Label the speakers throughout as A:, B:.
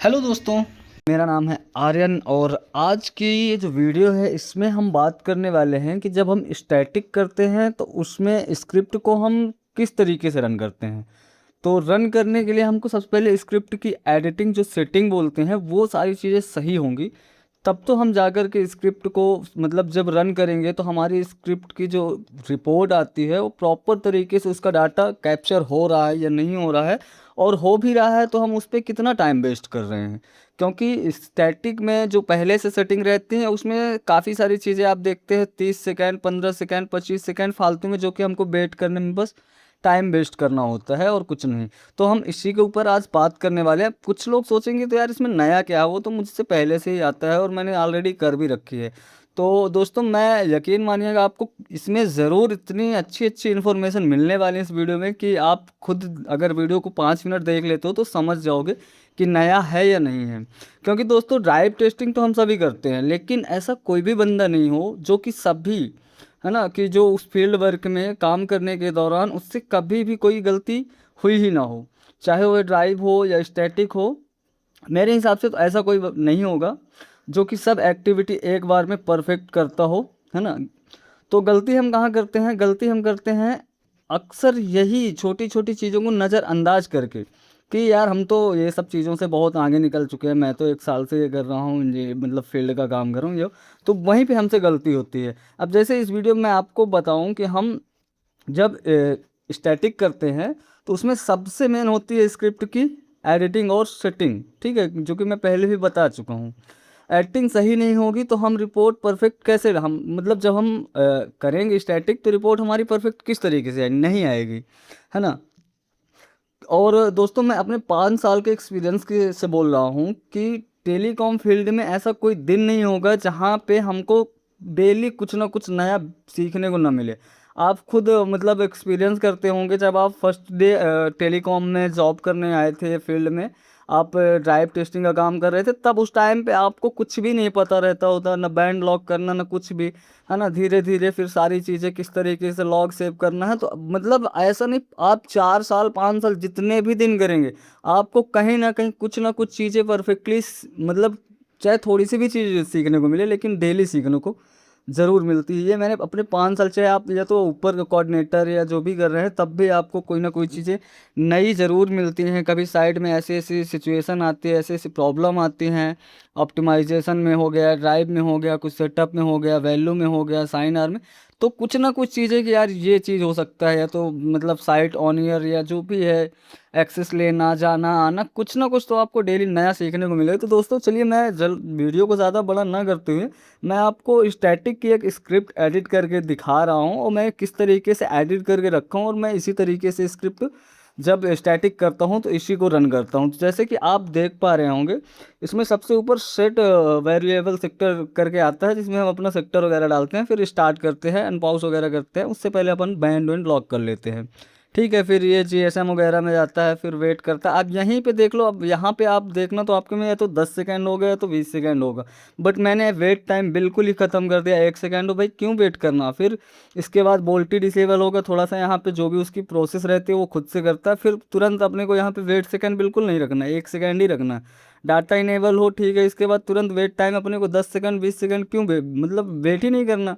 A: Hello दोस्तों, मेरा नाम है आर्यन और आज की ये जो वीडियो है इसमें हम बात करने वाले हैं कि जब हम स्टैटिक करते हैं तो उसमें स्क्रिप्ट को हम किस तरीके से रन करते हैं। तो रन करने के लिए हमको सबसे पहले स्क्रिप्ट की एडिटिंग जो सेटिंग बोलते हैं वो सारी चीज़ें सही होंगी, तब तो हम जाकर के स्क्रिप्ट को मतलब जब रन करेंगे तो हमारी स्क्रिप्ट की जो रिपोर्ट आती है वो प्रॉपर तरीके से उसका डाटा कैप्चर हो रहा है या नहीं हो रहा है, और हो भी रहा है तो हम उस पर कितना टाइम वेस्ट कर रहे हैं। क्योंकि स्टैटिक में जो पहले से सेटिंग रहती है उसमें काफ़ी सारी चीज़ें आप देखते हैं, 30 सेकेंड, 15 सेकेंड, 25 सेकेंड फालतू में, जो कि हमको वेट करने में बस टाइम वेस्ट करना होता है और कुछ नहीं। तो हम इसी के ऊपर आज बात करने वाले हैं। कुछ लोग सोचेंगे तो यार इसमें नया क्या है, वो तो मुझसे पहले से ही आता है और मैंने ऑलरेडी कर भी रखी है। तो दोस्तों मैं यकीन मानिएगा आपको इसमें ज़रूर इतनी अच्छी अच्छी इन्फॉर्मेशन मिलने वाली है इस वीडियो में कि आप खुद अगर वीडियो को 5 मिनट देख लेते हो तो समझ जाओगे कि नया है या नहीं है। क्योंकि दोस्तों ड्राइव टेस्टिंग तो हम सभी करते हैं, लेकिन ऐसा कोई भी बंदा नहीं हो जो कि सभी, है ना, कि जो उस फील्ड वर्क में काम करने के दौरान उससे कभी भी कोई गलती हुई ही ना हो, चाहे वो ड्राइव हो या स्टैटिक हो। मेरे हिसाब से तो ऐसा कोई नहीं होगा जो कि सब एक्टिविटी एक बार में परफेक्ट करता हो, है ना। तो गलती हम कहाँ करते हैं, गलती हम करते हैं अक्सर यही छोटी छोटी चीज़ों को नज़रअंदाज करके कि यार हम तो ये सब चीज़ों से बहुत आगे निकल चुके हैं, मैं तो 1 साल से ये कर रहा हूँ, ये मतलब फील्ड का काम कर रहा हूँ ये। तो वहीं पे हमसे गलती होती है। अब जैसे इस वीडियो में मैं आपको बताऊं कि हम जब स्टैटिक करते हैं तो उसमें सबसे मेन होती है स्क्रिप्ट की एडिटिंग और सेटिंग, ठीक है, जो कि मैं पहले भी बता चुका हूँ। एडिटिंग सही नहीं होगी तो हम रिपोर्ट परफेक्ट कैसे, हम मतलब जब हम करेंगे स्टैटिक तो रिपोर्ट हमारी परफेक्ट किस तरीके से आएगी, नहीं आएगी, है ना। और दोस्तों मैं अपने 5 साल के एक्सपीरियंस के से बोल रहा हूँ कि टेलीकॉम फील्ड में ऐसा कोई दिन नहीं होगा जहाँ पे हमको डेली कुछ ना कुछ नया सीखने को ना मिले। आप खुद मतलब एक्सपीरियंस करते होंगे, जब आप फर्स्ट डे टेलीकॉम में जॉब करने आए थे फील्ड में, आप ड्राइव टेस्टिंग का काम कर रहे थे, तब उस टाइम पे आपको कुछ भी नहीं पता रहता होता, ना बैंड लॉक करना ना कुछ भी, है ना। धीरे धीरे फिर सारी चीज़ें किस तरीके से लॉग सेव करना है, तो मतलब ऐसा नहीं, आप 4 साल 5 साल जितने भी दिन करेंगे आपको कहीं ना कुछ चीज़ें परफेक्टली, मतलब चाहे थोड़ी सी भी चीज़ सीखने को मिले लेकिन डेली सीखने को ज़रूर मिलती है। ये मैंने अपने 5 साल, चाहे आप या तो ऊपर कोऑर्डिनेटर या जो भी कर रहे हैं तब भी आपको कोई ना कोई चीज़ें नई ज़रूर मिलती हैं। कभी साइड में ऐसी ऐसी सिचुएशन आती है, ऐसी ऐसी प्रॉब्लम आती हैं, ऑप्टिमाइजेशन में हो गया, ड्राइव में हो गया, कुछ सेटअप में हो गया, वैल्यू में हो गया, साइन आर में। तो कुछ ना कुछ चीज़ें कि यार ये चीज़ हो सकता है, या तो मतलब साइट ऑन ईयर या जो भी है, एक्सेस लेना जाना आना, कुछ ना कुछ तो आपको डेली नया सीखने को मिलेगा। तो दोस्तों चलिए मैं वीडियो को ज़्यादा बड़ा ना करते हुए मैं आपको स्टैटिक की एक स्क्रिप्ट एडिट करके दिखा रहा हूँ, और मैं किस तरीके से एडिट करके रखा हूँ, और मैं इसी तरीके से स्क्रिप्ट जब स्टैटिक करता हूँ तो इसी को रन करता हूँ। तो जैसे कि आप देख पा रहे होंगे इसमें सबसे ऊपर सेट वेरिएबल सेक्टर करके आता है, जिसमें हम अपना सेक्टर वगैरह डालते हैं, फिर स्टार्ट करते हैं, अनपॉज वगैरह करते हैं। उससे पहले अपन बैंड वैंड लॉक कर लेते हैं, ठीक है। फिर ये जीएसएम वगैरह में जाता है, फिर वेट करता है। अब यहीं पे देख लो, अब यहाँ पे आप देखना तो आपके में या तो 10 सेकेंड हो गया या तो 20 सेकेंड होगा, बट मैंने वेट टाइम बिल्कुल ही ख़त्म कर दिया, 1 सेकेंड हो। भाई क्यों वेट करना। फिर इसके बाद वोल्टी डिसेबल होगा, थोड़ा सा यहाँ पे जो भी उसकी प्रोसेस रहती है वो खुद से करता है। फिर तुरंत अपने को यहाँ पे वेट सेकेंड बिल्कुल नहीं रखना है, 1 सेकेंड ही रखना है। डाटा इनेबल हो, ठीक है, इसके बाद तुरंत वेट टाइम अपने को 10 सेकेंड 20 सेकेंड क्यों मतलब वेट ही नहीं करना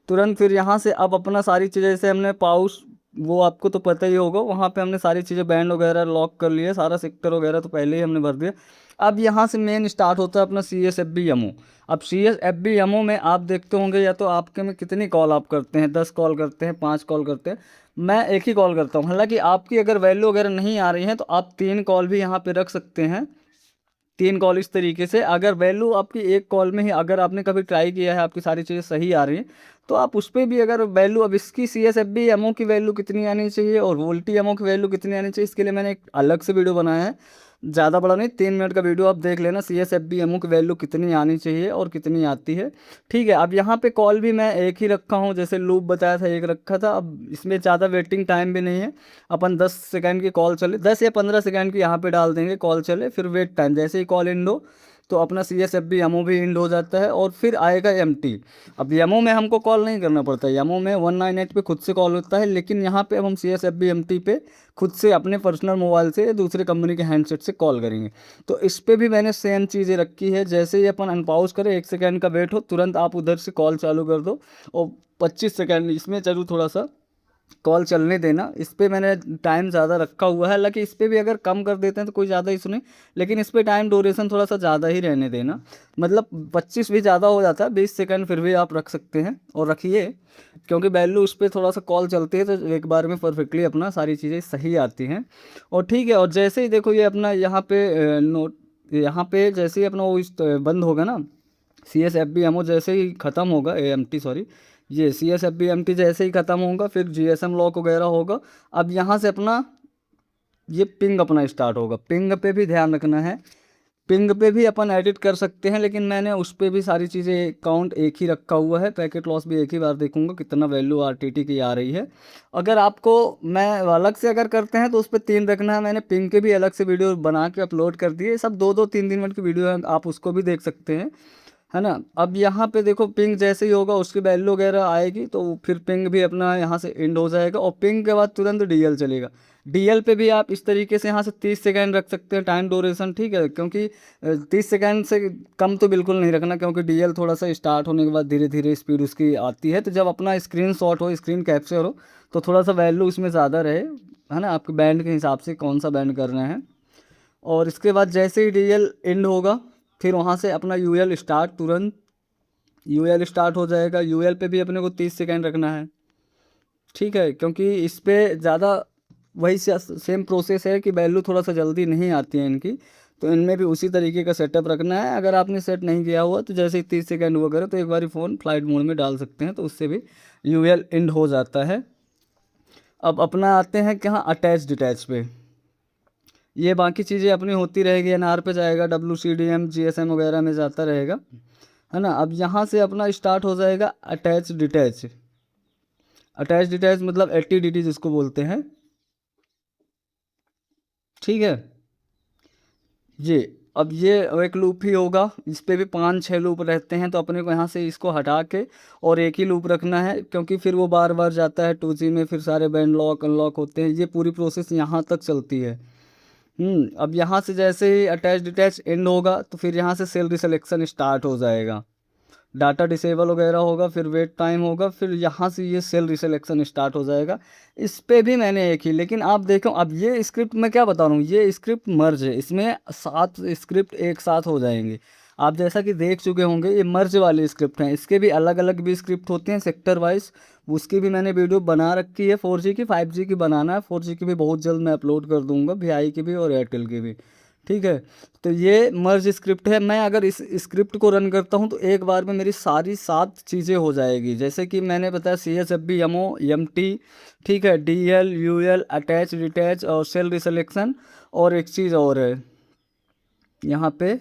A: तुरंत। फिर यहाँ से अब अपना सारी चीज़ें, जैसे हमने पाउच, वो आपको तो पता ही होगा, वहाँ पे हमने सारी चीज़ें बैंड वगैरह लॉक कर लिया, सारा सेक्टर वगैरह तो पहले ही हमने भर दिया। अब यहाँ से मेन स्टार्ट होता है अपना CSFB-MO। अब CSFB-MO में आप देखते होंगे, या तो आपके में कितनी कॉल आप करते हैं, 10 कॉल करते हैं, 5 कॉल करते हैं। मैं एक ही कॉल करता हूँ। हालांकि आपकी अगर वैल्यू वगैरह नहीं आ रही है तो आप 3 कॉल भी यहाँ पे रख सकते हैं। 3 कॉल इस तरीके से, अगर वैल्यू आपकी एक कॉल में ही, अगर आपने कभी ट्राई किया है, आपकी सारी चीज़ें सही आ रही हैं, तो आप उस पर भी अगर वैल्यू, अब इसकी CSFB-MO की वैल्यू कितनी आनी चाहिए और वोल्टी एमओ की वैल्यू कितनी आनी चाहिए, इसके लिए मैंने एक अलग से वीडियो बनाया है। ज़्यादा बड़ा नहीं, 3 मिनट का वीडियो, आप देख लेना CSFB-MO की वैल्यू कितनी आनी चाहिए और कितनी आती है, ठीक है। अब यहाँ पे कॉल भी मैं एक ही रखा हूँ, जैसे लूप बताया था एक रखा था। अब इसमें ज़्यादा वेटिंग टाइम भी नहीं है, अपन 10 सेकेंड की कॉल चले, 10 या 15 सेकेंड की यहाँ पे डाल देंगे, कॉल चले, फिर वेट टाइम जैसे ही कॉल एंड हो तो अपना CSFB YAMO भी इंड हो जाता है और फिर आएगा MT। अब YAMO में हमको कॉल नहीं करना पड़ता है, YAMO में 198 पे खुद से कॉल होता है, लेकिन यहाँ पे अब हम CSFB MT पे खुद से अपने पर्सनल मोबाइल से या दूसरे कंपनी के हैंडसेट से कॉल करेंगे। तो इस पे भी मैंने सेम चीज़ें रखी है, जैसे ही अपन अनपॉज करें 1 सेकेंड का वेट हो, तुरंत आप उधर से कॉल चालू कर दो और 25 सेकेंड इसमें जरूर थोड़ा सा कॉल चलने देना। इस पे मैंने टाइम ज़्यादा रखा हुआ है, हालांकि इस पे भी अगर कम कर देते हैं तो कोई ज़्यादा इशू नहीं, लेकिन इस पे टाइम ड्यूरेशन थोड़ा सा ज़्यादा ही रहने देना। मतलब 25 भी ज़्यादा हो जाता है, 20 सेकंड फिर भी आप रख सकते हैं और रखिए, क्योंकि वैल्यू उस पर थोड़ा सा कॉल चलती है तो एक बार में परफेक्टली अपना सारी चीज़ें सही आती हैं। और ठीक है, और जैसे ही देखो ये अपना यहाँ पे नोट, यहाँ पे जैसे ही अपना वो बंद होगा ना, CSFB YAMO जैसे ही ख़त्म होगा, AMT सॉरी, ये CSFB MT जैसे ही ख़त्म होगा फिर GSM लॉक वगैरह होगा। अब यहाँ से अपना ये पिंग अपना स्टार्ट होगा। पिंग पे भी ध्यान रखना है, पिंग पे भी अपन एडिट कर सकते हैं, लेकिन मैंने उस पर भी सारी चीज़ें काउंट एक ही रखा हुआ है। पैकेट लॉस भी एक ही बार देखूंगा कितना वैल्यू RTT की आ रही है। अगर आपको मैं अलग से अगर करते हैं तो उस पर 3 रखना है। मैंने पिंग के भी अलग से वीडियो बना के अपलोड कर दिए, सब 2-2 3-3 मिनट की वीडियो है, आप उसको भी देख सकते हैं, है ना। अब यहाँ पे देखो पिंग जैसे ही होगा उसकी वैल्यू वगैरह आएगी तो फिर पिंग भी अपना यहाँ से एंड हो जाएगा और पिंग के बाद तुरंत DL चलेगा। DL पे भी आप इस तरीके से यहाँ से 30 सेकेंड रख सकते हैं टाइम ड्यूरेशन, ठीक है, क्योंकि 30 सेकेंड से कम तो बिल्कुल नहीं रखना, क्योंकि DL थोड़ा सा स्टार्ट होने के बाद धीरे धीरे स्पीड उसकी आती है। तो जब अपना स्क्रीन शॉट हो, स्क्रीन कैप्चर हो, तो थोड़ा सा वैल्यू उसमें ज़्यादा रहे, है ना, आपके बैंड के हिसाब से कौन सा बैंड करना है। और इसके बाद जैसे ही DL एंड होगा फिर वहाँ से अपना UL स्टार्ट, तुरंत UL स्टार्ट हो जाएगा। UL पे भी अपने को 30 सेकेंड रखना है, ठीक है, क्योंकि इस पे ज़्यादा वही सेम प्रोसेस है कि वैल्यू थोड़ा सा जल्दी नहीं आती है इनकी, तो इनमें भी उसी तरीके का सेटअप रखना है। अगर आपने सेट नहीं किया हुआ तो जैसे ही 30 सेकेंड हुआ करे तो एक बार फ़ोन फ्लाइट मोड में डाल सकते हैं, तो उससे भी UL एंड हो जाता है। अब अपना आते हैं कहाँ, अटैच डिटैच पे। ये बाकी चीज़ें अपनी होती रहेगी, NR पे जाएगा, WCDM GSM वगैरह में जाता रहेगा, है ना। अब यहाँ से अपना स्टार्ट हो जाएगा अटैच डिटैच। अटैच डिटैच मतलब ATDT जिसको बोलते हैं, ठीक है। ये अब ये एक लूप ही होगा, इस पे भी 5-6 लूप रहते हैं, तो अपने को यहाँ से इसको हटा के और एक ही लूप रखना है, क्योंकि फिर वो बार बार जाता है 2G में, फिर सारे बैंड लॉक अनलॉक होते हैं, ये पूरी प्रोसेस यहाँ तक चलती है। अब यहाँ से जैसे ही अटैच डिटैच एंड होगा तो फिर यहाँ से सेल रिसेलेक्शन स्टार्ट हो जाएगा, डाटा डिसेबल वगैरह होगा, फिर वेट टाइम होगा, फिर यहाँ से ये सेल रिसेलेक्शन स्टार्ट हो जाएगा। इस पे भी मैंने एक ही, लेकिन आप देखो अब ये स्क्रिप्ट मैं क्या बता रहा हूँ, ये स्क्रिप्ट मर्ज है, इसमें 7 स्क्रिप्ट एक साथ हो जाएंगे। आप जैसा कि देख चुके होंगे ये मर्ज वाले स्क्रिप्ट हैं, इसके भी अलग अलग भी स्क्रिप्ट होते हैं सेक्टर वाइज, उसकी भी मैंने वीडियो बना रखी है। 4G की, 5G की बनाना है, 4G की भी बहुत जल्द मैं अपलोड कर दूंगा, VI की भी और एयरटेल की भी, ठीक है। तो ये मर्ज स्क्रिप्ट है, मैं अगर इस स्क्रिप्ट को रन करता हूँ तो एक बार में मेरी सारी 7 चीज़ें हो जाएगी, जैसे कि मैंने बताया CSFB YAMO MT, ठीक है, DL UL अटैच डिटैच और सेल रिसेलेक्शन, और एक चीज़ और है यहाँ पे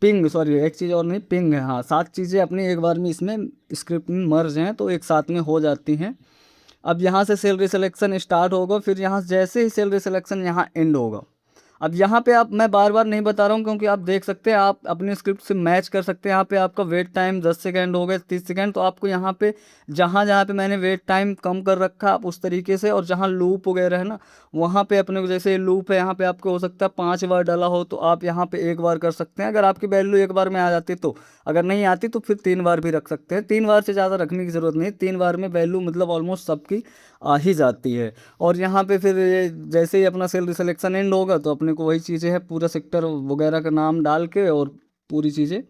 A: पिंग, सॉरी एक चीज़ और नहीं, पिंग है। हाँ, 7 चीज़ें अपनी एक बार में इसमें स्क्रिप्ट में मर्ज हैं तो एक साथ में हो जाती हैं। अब यहाँ से सेल रिसेलेक्शन स्टार्ट होगा, फिर यहाँ से जैसे ही सेल रिसेलेक्शन यहाँ एंड होगा, अब यहाँ पे आप, मैं बार बार नहीं बता रहा हूँ क्योंकि आप देख सकते हैं, आप अपने स्क्रिप्ट से मैच कर सकते हैं। यहाँ पे आपका वेट टाइम 10 सेकंड हो गए, 30 सेकंड, तो आपको यहाँ पे जहाँ जहाँ पे मैंने वेट टाइम कम कर रखा आप उस तरीके से, और जहाँ लूप वगैरह है ना वहाँ पे अपने को, जैसे लूप है यहाँ पे आपको हो सकता है 5 बार डाला हो तो आप यहाँ पे 1 बार कर सकते हैं, अगर आपकी वैल्यू 1 बार में आ जाती तो। अगर नहीं आती तो फिर 3 बार भी रख सकते हैं, 3 बार से ज़्यादा रखने की ज़रूरत नहीं, 3 बार में वैल्यू मतलब ऑलमोस्ट सबकी आ ही जाती है। और यहाँ पे फिर ये जैसे ही अपना सेल सिलेक्शन एंड होगा तो अपने को वही चीज़ें हैं, पूरा सेक्टर वगैरह का नाम डाल के और पूरी चीज़ें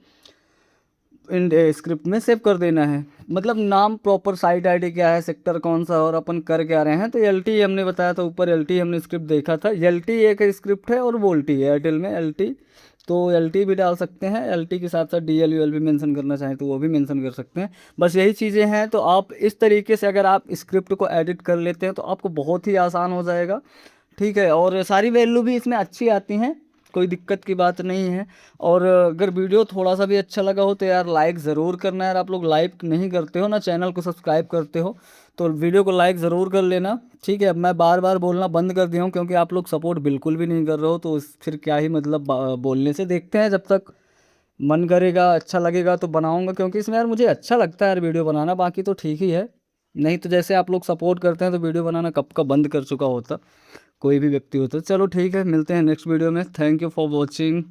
A: इन स्क्रिप्ट में सेव कर देना है। मतलब नाम, प्रॉपर साइट आईडी क्या है, सेक्टर कौन सा, और अपन कर क्या रहे हैं। तो LT हमने बताया था ऊपर, LT हमने स्क्रिप्ट देखा था, LT एक स्क्रिप्ट है और वोल्टी है एयरटेल में LT, तो LT भी डाल सकते हैं। LT के साथ साथ DL UL भी मेंशन करना चाहें तो वो भी मेंशन कर सकते हैं। बस यही चीज़ें हैं, तो आप इस तरीके से अगर आप स्क्रिप्ट को एडिट कर लेते हैं तो आपको बहुत ही आसान हो जाएगा, ठीक है। और सारी वैल्यू भी इसमें अच्छी आती हैं, कोई दिक्कत की बात नहीं है। और अगर वीडियो थोड़ा सा भी अच्छा लगा हो तो यार लाइक ज़रूर करना यार। आप लोग लाइक नहीं करते हो ना, चैनल को सब्सक्राइब करते हो तो वीडियो को लाइक ज़रूर कर लेना, ठीक है। अब मैं बार बार बोलना बंद कर दिया हूँ क्योंकि आप लोग सपोर्ट बिल्कुल भी नहीं कर रहे हो, तो फिर क्या ही मतलब बोलने से। देखते हैं, जब तक मन करेगा अच्छा लगेगा तो बनाऊंगा, क्योंकि इसमें यार मुझे अच्छा लगता है यार वीडियो बनाना, बाकी तो ठीक ही है। नहीं तो जैसे आप लोग सपोर्ट करते हैं तो वीडियो बनाना कब का बंद कर चुका होता, कोई भी व्यक्ति होता। चलो ठीक है, मिलते हैं नेक्स्ट वीडियो में। Thank you for watching.